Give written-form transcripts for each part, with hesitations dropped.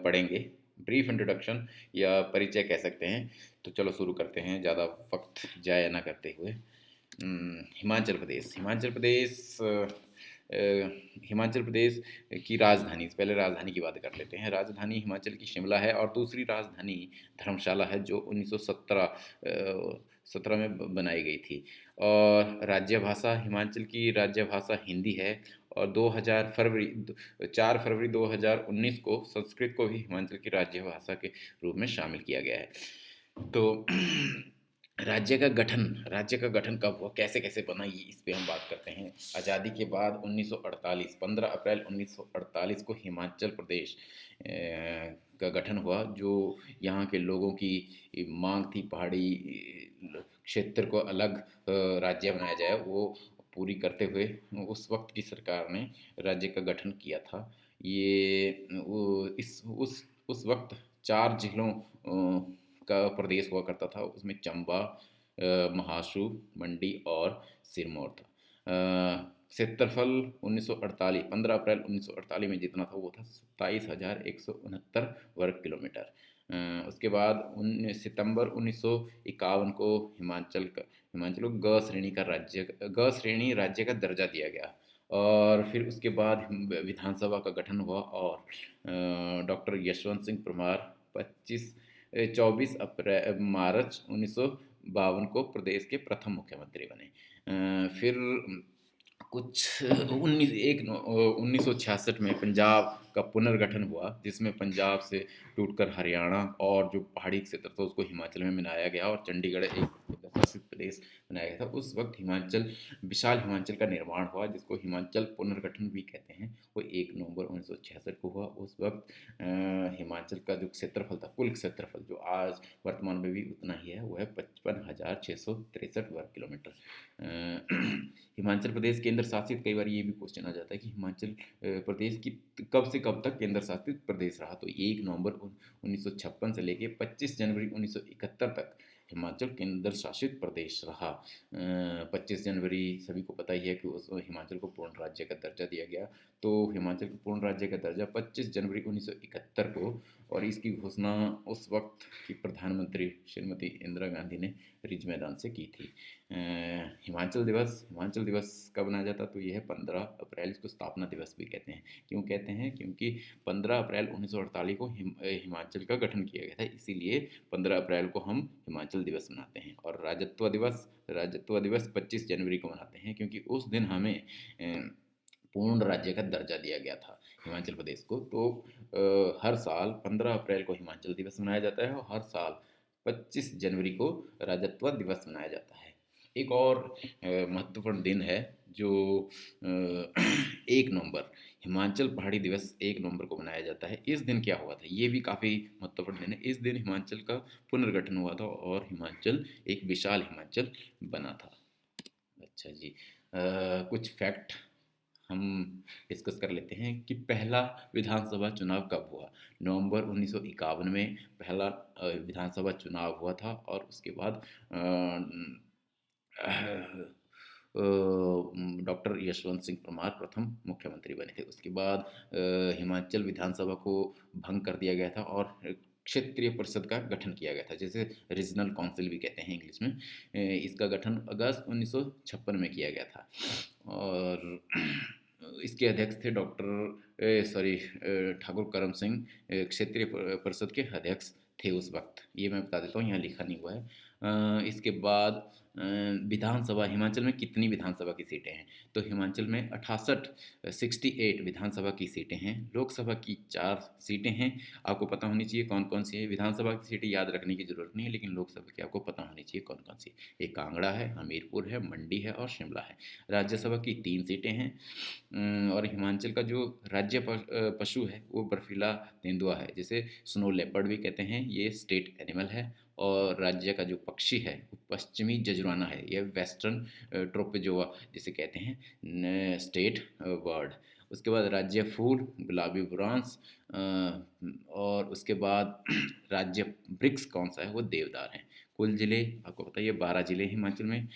पढ़ेंगे। Brief introduction या परिचय कह सकते हैं। तो चलो शुरू करते हैं ज़्यादा वक्त जाया ना करते हुए। हिमाचल प्रदेश। हिमाचल प्रदेश की राजधानी, पहले राजधानी की बात कर लेते हैं। राजधानी हिमाचल की शिमला है और दूसरी राजधानी धर्मशाला है, जो 1917 में बनाई गई थी। और राज्य भाषा, हिमाचल की राज्य भाषा हिंदी है। और 4 फरवरी 2019 को संस्कृत को भी हिमाचल की राज्य भाषा के रूप में शामिल किया गया है। तो राज्य का गठन कब हुआ, कैसे कैसे बना, ये इस पे हम बात करते हैं। आज़ादी के बाद 1948, 15 अप्रैल 1948 को हिमाचल प्रदेश का गठन हुआ, जो यहाँ के लोगों की मांग थी पहाड़ी क्षेत्र को अलग राज्य बनाया जाए, वो पूरी करते हुए उस वक्त की सरकार ने राज्य का गठन किया था। ये वो इस उस वक्त 4 जिलों का प्रदेश हुआ करता था। उसमें चंबा, महासू, मंडी और सिरमौर था। क्षेत्रफल 1948, 15 अप्रैल 1948 में जितना था वो था 27,169 वर्ग किलोमीटर। उसके बाद 19 सितंबर 1951 को हिमाचल को ग श्रेणी राज्य का दर्जा दिया गया। और फिर उसके बाद विधानसभा का गठन हुआ और डॉक्टर यशवंत सिंह परमार 24 मार्च 1952 को प्रदेश के प्रथम मुख्यमंत्री बने। फिर कुछ 1966 में पंजाब का पुनर्गठन हुआ, जिसमें पंजाब से टूटकर हरियाणा और जो पहाड़ी क्षेत्र था उसको हिमाचल में मिलाया गया और चंडीगढ़ एक शासित प्रदेश बनाया गया था। उस वक्त विशाल हिमाचल का निर्माण हुआ, जिसको हिमाचल पुनर्गठन भी कहते हैं। वो 1 नवंबर 1966 को हुआ। उस वक्त हिमाचल का जो क्षेत्रफल था, कुल क्षेत्रफल जो आज वर्तमान में भी उतना ही है, वो है 55,663 वर्ग किलोमीटर। हिमाचल प्रदेश केंद्र शासित, कई बार ये भी क्वेश्चन आ जाता है कि हिमाचल प्रदेश की कब से कब तक केंद्र शासित प्रदेश रहा। तो 1 नवंबर 1956 से लेके 25 जनवरी 1971 तक हिमाचल केंद्र शासित प्रदेश रहा। 25 जनवरी सभी को पता ही है कि उस हिमाचल को पूर्ण राज्य का दर्जा दिया गया। तो हिमाचल को पूर्ण राज्य का दर्जा 25 जनवरी 1971 को, और इसकी घोषणा उस वक्त की प्रधानमंत्री श्रीमती इंदिरा गांधी ने रिज मैदान से की थी। हिमाचल दिवस कब मनाया जाता, तो यह है 15 अप्रैल। इसको स्थापना दिवस भी कहते हैं। क्यों कहते हैं? क्योंकि 15 अप्रैल 1948 को हिमाचल का गठन किया गया था, इसीलिए 15 अप्रैल को हम हिमाचल दिवस मनाते हैं। और राज्यत्व दिवस 25 जनवरी को मनाते हैं, क्योंकि उस दिन हमें पूर्ण राज्य का दर्जा दिया गया था हिमाचल प्रदेश को। तो हर साल 15 अप्रैल को हिमाचल दिवस मनाया जाता है और हर साल 25 जनवरी को राज्यत्व दिवस मनाया जाता है। एक और महत्वपूर्ण दिन है जो 1 नवंबर, हिमाचल पहाड़ी दिवस 1 नवंबर को मनाया जाता है। इस दिन क्या हुआ था, ये भी काफ़ी महत्वपूर्ण दिन है। इस दिन हिमाचल का पुनर्गठन हुआ था और हिमाचल एक विशाल हिमाचल बना था। अच्छा जी, कुछ फैक्ट हम डिस्कस कर लेते हैं कि पहला विधानसभा चुनाव कब हुआ। नवंबर 1951 में पहला विधानसभा चुनाव हुआ था। और उसके बाद डॉक्टर यशवंत सिंह परमार प्रथम मुख्यमंत्री बने थे। उसके बाद हिमाचल विधानसभा को भंग कर दिया गया था और क्षेत्रीय परिषद का गठन किया गया था, जिसे रीजनल काउंसिल भी कहते हैं इंग्लिश में। इसका गठन अगस्त 1956 में किया गया था। और इसके अध्यक्ष थे ठाकुर करम सिंह, क्षेत्रीय परिषद के अध्यक्ष थे उस वक्त। ये मैं बता देता हूँ, यहाँ लिखा नहीं हुआ है। इसके बाद विधानसभा, हिमाचल में कितनी विधानसभा की सीटें हैं, तो हिमाचल में 68 विधानसभा की सीटें हैं। लोकसभा की 4 सीटें हैं। आपको पता होनी चाहिए कौन कौन सी है। विधानसभा की सीटें याद रखने की जरूरत नहीं है, लेकिन लोकसभा की आपको पता होनी चाहिए कौन कौन सी। एक कांगड़ा है, हमीरपुर है, मंडी है और शिमला है। राज्यसभा की 3 सीटें हैं। और हिमाचल का जो राज्य पशु है वो बर्फीला तेंदुआ है, जिसे स्नो लेपर्ड भी कहते हैं। ये स्टेट एनिमल है। और राज्य का जो पक्षी है वो पश्चिमी जजुराना है। यह वेस्टर्न ट्रोपेजोआ जिसे कहते हैं, स्टेट बर्ड। उसके बाद राज्य फूल गुलाबी बुरांस। और उसके बाद राज्य वृक्ष कौन सा है, वो देवदार है। कुल ज़िले आपको पता ही है 12 ज़िले हिमाचल में,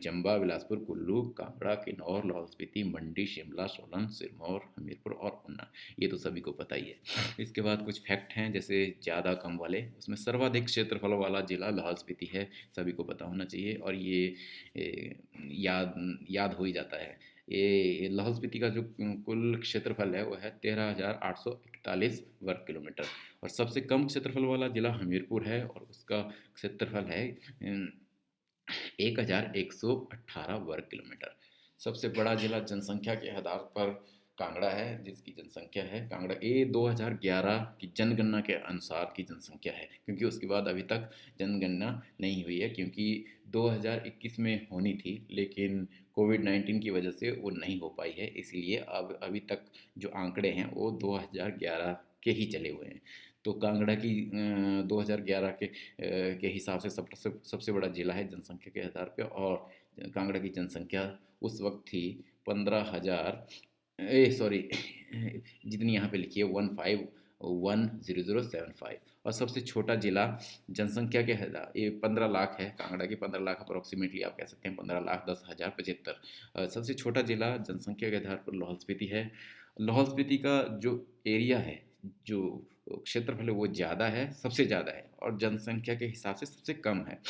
चंबा, बिलासपुर, कुल्लू, कांगड़ा, किन्नौर, लाहौल स्पीति, मंडी, शिमला, सोलन, सिरमौर, हमीरपुर और ऊना। ये तो सभी को पता ही है। इसके बाद कुछ फैक्ट हैं जैसे ज़्यादा कम वाले, उसमें सर्वाधिक क्षेत्रफल वाला ज़िला लाहौल स्पीति है, सभी को पता होना चाहिए और ये याद याद हो ही जाता है। ये लाहौल स्पीति का जो कुल क्षेत्रफल है वो है 13,841 वर्ग किलोमीटर और सबसे कम क्षेत्रफल वाला ज़िला हमीरपुर है और उसका क्षेत्रफल है 1,118 वर्ग किलोमीटर। सबसे बड़ा जिला जनसंख्या के आधार पर कांगड़ा है जिसकी जनसंख्या है कांगड़ा 2011 की जनगणना के अनुसार की जनसंख्या है, क्योंकि उसके बाद अभी तक जनगणना नहीं हुई है, क्योंकि 2021 में होनी थी लेकिन कोविड-19 की वजह से वो नहीं हो पाई है, इसीलिए अब अभी तक जो आंकड़े हैं वो 2011 के ही चले हुए हैं। तो कांगड़ा की 2011 के हिसाब से सबसे बड़ा जिला है जनसंख्या के आधार पे और कांगड़ा की जनसंख्या उस वक्त थी 15,000 सॉरी जितनी यहाँ पे लिखी है 15,100,075 और सबसे छोटा जिला जनसंख्या के ये 15 लाख है, कांगड़ा की 15 लाख अप्रोक्सीमेटली आप कह सकते हैं 15,10,075। सबसे छोटा जिला जनसंख्या के आधार पर लाहौल स्पीति है। लाहौल स्पीति का जो एरिया है, जो क्षेत्रफल है वो ज़्यादा है, सबसे ज़्यादा है और जनसंख्या के हिसाब से सबसे कम है।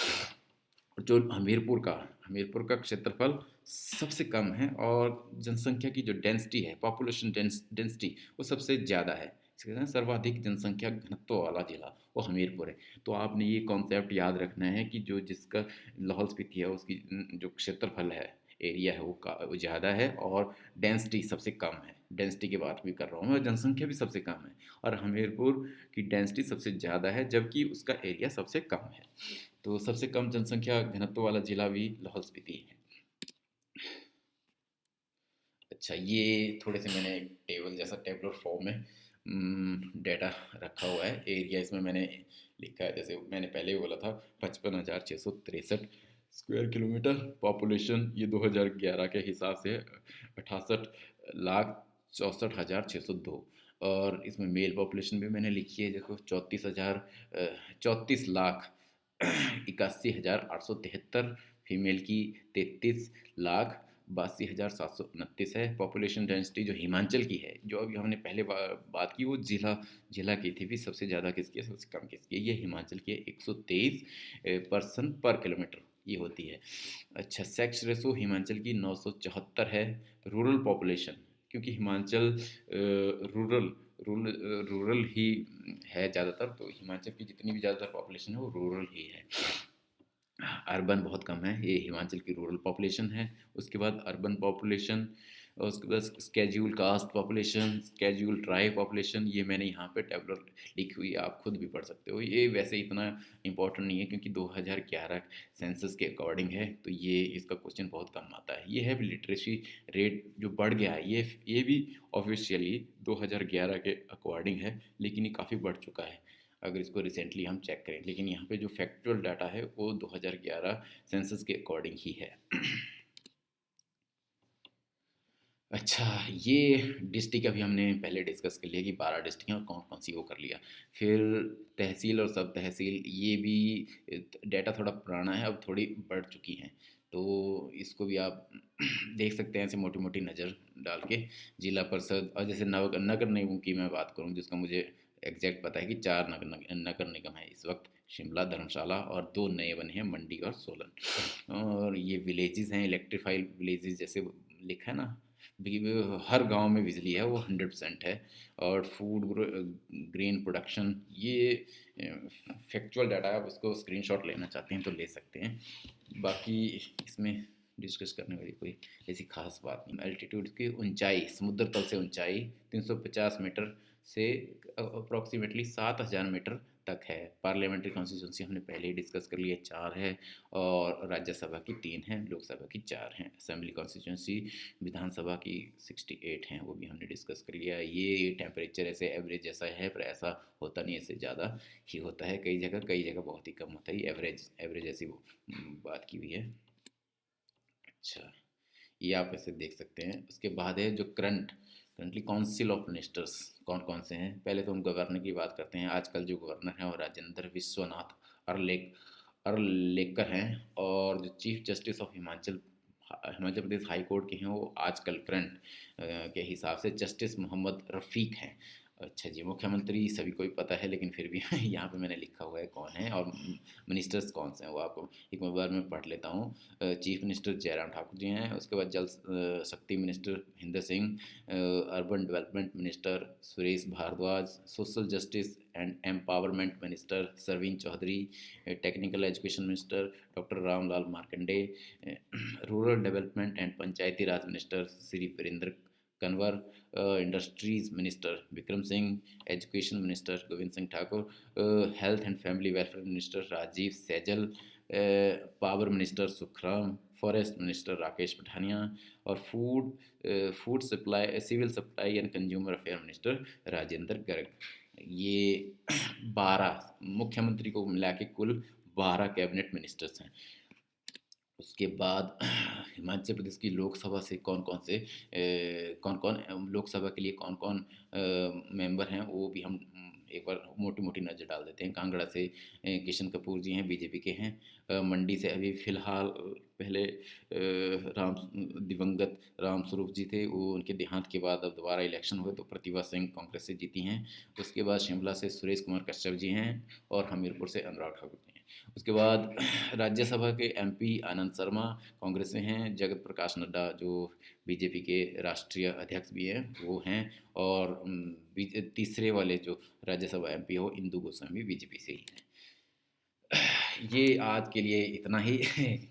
और जो हमीरपुर का क्षेत्रफल सबसे कम है और जनसंख्या की जो डेंसिटी है, पॉपुलेशन डेंसिटी वो सबसे ज़्यादा है। इसे कहते हैं सर्वाधिक जनसंख्या घनत्व वाला जिला वो हमीरपुर है। तो आपने ये कॉन्सेप्ट याद रखना है कि जो जिसका लाहौल स्पीति है उसकी जो क्षेत्रफल है, एरिया है वो ज़्यादा है और डेंसिटी सबसे कम है। डेंसिटी की बात भी कर रहा हूँ और जनसंख्या भी सबसे कम है और हमीरपुर की डेंसिटी सबसे ज़्यादा है जबकि उसका एरिया सबसे कम है। तो सबसे कम जनसंख्या घनत्व वाला जिला भी लाहौल स्पीति है। अच्छा, ये थोड़े से मैंने एक टेबल जैसा टेबलर फॉर्म में डेटा रखा हुआ है। एरिया इसमें मैंने लिखा है, जैसे मैंने पहले ही बोला था 55,663 स्क्वायर किलोमीटर। पॉपुलेशन ये 2011 के हिसाब से 68,64,602 और इसमें मेल पॉपुलेशन भी मैंने लिखी है, देखो 34,81,873। फीमेल की 33,82,729 है। पॉपुलेशन डेंसिटी जो हिमाचल की है, जो अभी हमने पहले बात की, वो जिला जिला की थी भी, सबसे ज़्यादा किसकी है सबसे कम किसकी है, ये हिमाचल की है 123 पर्सन पर किलोमीटर ये होती है। अच्छा, सेक्स रेशो हिमाचल की 974 है। रूरल पॉपुलेशन, क्योंकि हिमाचल रूरल रूरल ही है ज़्यादातर, तो हिमाचल की जितनी भी ज़्यादातर पॉपुलेशन है वो रूरल ही है। अर्बन बहुत कम है, ये हिमाचल की रूरल पॉपुलेशन है। उसके बाद अर्बन पॉपुलेशन और उसके बाद schedule caste population, schedule tribe population, ये मैंने यहाँ पे टेबलर लिखी हुई है, आप खुद भी पढ़ सकते हो। ये वैसे इतना इंपॉर्टेंट नहीं है क्योंकि 2011 सेंसस के अकॉर्डिंग है, तो ये इसका क्वेश्चन बहुत कम आता है। ये है लिटरेसी रेट जो बढ़ गया है, ये भी ऑफिशियली 2011 के अकॉर्डिंग है, लेकिन ये काफ़ी बढ़ चुका है अगर इसको रिसेंटली हम चेक करें, लेकिन यहाँ पे जो फैक्चुअल डाटा है वो 2011 सेंसस के अकॉर्डिंग ही है। अच्छा, ये डिस्ट्रिक्ट अभी हमने पहले डिस्कस कर लिया कि 12 डिस्ट्रिक्ट हैं और कौन कौन सी वो कर लिया। फिर तहसील और सब तहसील, ये भी डाटा थोड़ा पुराना है, अब थोड़ी बढ़ चुकी हैं, तो इसको भी आप देख सकते हैं ऐसे मोटी मोटी नज़र डाल के। जिला परिषद और जैसे नगर निगम की मैं बात करूँ, जिसका मुझे एग्जैक्ट पता है कि 4 नगर निगम है इस वक्त, शिमला, धर्मशाला और 2 नए बने हैं, मंडी और सोलन। और ये विलेजेस हैं, इलेक्ट्रीफाइड विलेजेस जैसे लिखा है ना, हर गांव में बिजली है, वो 100% है। और फूड ग्रेन प्रोडक्शन, ये फैक्चुअल डाटा है, आप इसको स्क्रीनशॉट लेना चाहते हैं तो ले सकते हैं। बाकी इसमें डिस्कस करने वाली कोई ऐसी खास बात नहीं। एल्टीट्यूड की ऊंचाई, समुद्र तल से ऊंचाई 350 मीटर से अप्रॉक्सीमेटली 7,000 मीटर तक है। पार्लियामेंट्री कॉन्स्टिट्यूंसी हमने पहले ही डिस्कस कर लिया, 4 है और राज्यसभा की 3 है, लोकसभा की 4 हैं। असेंबली कॉन्स्टिट्यूंसी विधानसभा की 68 हैं, वो भी हमने डिस्कस कर लिया। ये टेम्परेचर ऐसे एवरेज जैसा है, पर ऐसा होता नहीं, इससे ज़्यादा ही होता है कई जगह बहुत ही कम होता है। एवरेज एवरेज ऐसी वो बात की हुई है। अच्छा, ये आप ऐसे देख सकते हैं। उसके बाद है जो करंटली काउंसिल ऑफ मिनिस्टर्स कौन कौन से हैं। पहले तो हम गवर्नर की बात करते हैं। आजकल जो गवर्नर हैं वो राजेंद्र विश्वनाथ अर्लेकर हैं, और जो chief justice of Himachal Pradesh high court के हैं वो आजकल करंट के हिसाब से जस्टिस मोहम्मद रफ़ीक हैं। अच्छा जी, मुख्यमंत्री सभी को ही पता है, लेकिन फिर भी यहाँ पे मैंने लिखा हुआ है कौन है, और मिनिस्टर्स कौन से हैं वो आपको एक बार मैं पढ़ लेता हूँ। चीफ मिनिस्टर जयराम ठाकुर जी हैं, उसके बाद Jal Shakti minister Mahendra Singh, urban development minister Suresh Bhardwaj, social justice and empowerment minister Sarveen Chaudhary, technical education minister doctor Ramlal Markande, rural development and Panchayati Raj minister Shri Virender Kanwar, industries minister Vikram Singh, education minister Govind Singh Thakur, health and family welfare minister Rajeev Saizal, power minister Sukhram, forest minister Rakesh Pathania, और food supply civil supply and consumer affair minister Rajinder Garg. ये 12 मुख्यमंत्री को मिला के कुल 12 cabinet ministers हैं। उसके बाद हिमाचल प्रदेश की लोकसभा से कौन कौन लोकसभा के लिए कौन कौन मेंबर हैं वो भी हम एक बार मोटी मोटी नज़र डाल देते हैं। कांगड़ा से किशन कपूर जी हैं, बीजेपी के हैं। मंडी से अभी फ़िलहाल पहले दिवंगत राम स्वरूप जी थे, वो उनके देहांत के बाद अब दोबारा इलेक्शन हुए तो प्रतिभा सिंह कांग्रेस से जीती हैं। उसके बाद शिमला से सुरेश कुमार कश्यप जी हैं, और हमीरपुर से अनुराग ठाकुर जी हैं। उसके बाद राज्यसभा के एमपी आनंद शर्मा कांग्रेस से हैं, जगत प्रकाश नड्डा जो बीजेपी के राष्ट्रीय अध्यक्ष भी हैं वो हैं, और तीसरे वाले जो राज्यसभा एमपी हो इंदु गोस्वामी बीजेपी से ही हैं। ये आज के लिए इतना ही।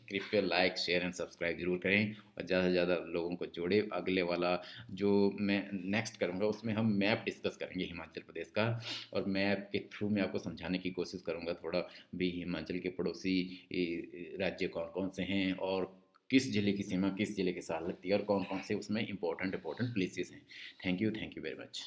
कृपया लाइक शेयर एंड सब्सक्राइब जरूर करें, और ज़्यादा से ज़्यादा लोगों को जोड़े। अगले वाला जो मैं नेक्स्ट करूँगा उसमें हम मैप डिस्कस करेंगे हिमाचल प्रदेश का, और मैप के थ्रू मैं आपको समझाने की कोशिश करूँगा थोड़ा भी हिमाचल के पड़ोसी राज्य कौन कौन से हैं, और किस ज़िले की सीमा किस ज़िले के साथ लगती है, और कौन कौन से उसमें इंपॉर्टेंट प्लेसेस हैं। Thank you very much.